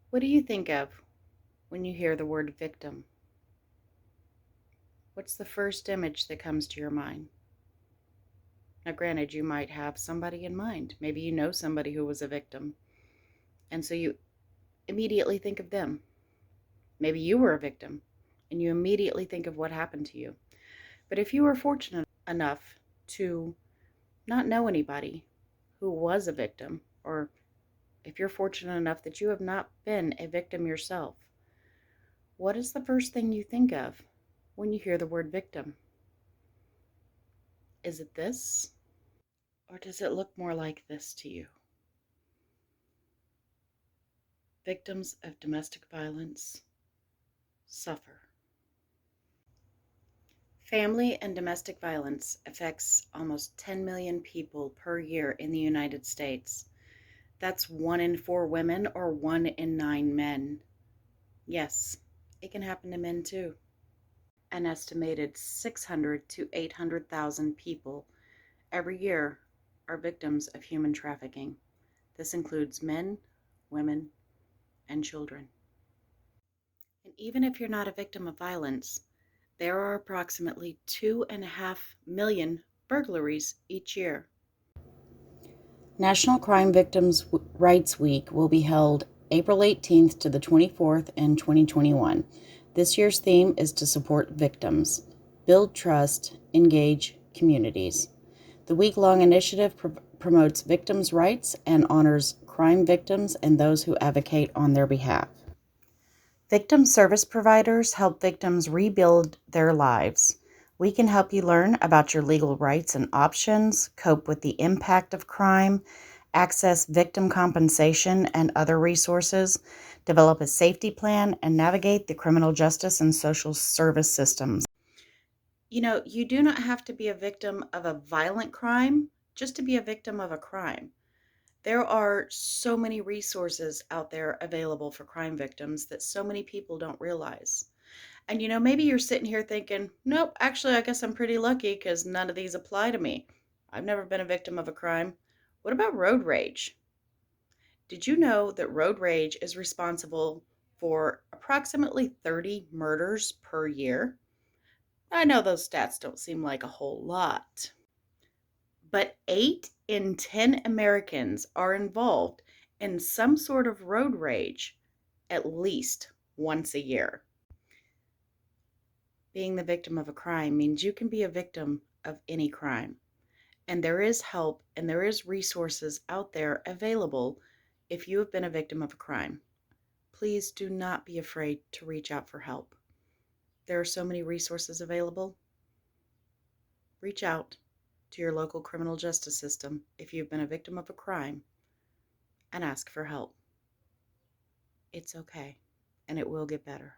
What do you think of when you hear the word victim? What's the first image that comes to your mind? Now, granted, you might have somebody in mind. Maybe you know somebody who was a victim, and so you immediately think of them. Maybe you were a victim, and you immediately think of what happened to you. But if you were fortunate enough to not know anybody who was a victim, or if you're fortunate enough that you have not been a victim yourself, what is the first thing you think of when you hear the word victim? Is it this? Or does it look more like this to you? Victims of domestic violence suffer. Family and domestic violence affects almost 10 million people per year in the United States. That's 1 in 4 women or 1 in 9 men. Yes, it can happen to men too. An estimated 600 to 800,000 people every year are victims of human trafficking. This includes men, women, and children. And even if you're not a victim of violence, there are approximately 2.5 million burglaries each year. National Crime Victims' Rights Week will be held April 18th to the 24th in 2021. This year's theme is to support victims, build trust, engage communities. The week-long initiative promotes victims' rights and honors crime victims and those who advocate on their behalf. Victim service providers help victims rebuild their lives. We can help you learn about your legal rights and options, cope with the impact of crime, access victim compensation and other resources, develop a safety plan, and navigate the criminal justice and social service systems. You do not have to be a victim of a violent crime just to be a victim of a crime. There are so many resources out there available for crime victims that so many people don't realize. And maybe you're sitting here thinking, nope, actually, I guess I'm pretty lucky because none of these apply to me. I've never been a victim of a crime. What about road rage? Did you know that road rage is responsible for approximately 30 murders per year? I know those stats don't seem like a whole lot, but 8 in 10 Americans are involved in some sort of road rage at least once a year. Being the victim of a crime means you can be a victim of any crime. And there is help and there is resources out there available if you have been a victim of a crime. Please do not be afraid to reach out for help. There are so many resources available. Reach out to your local criminal justice system if you've been a victim of a crime and ask for help. It's okay, and it will get better.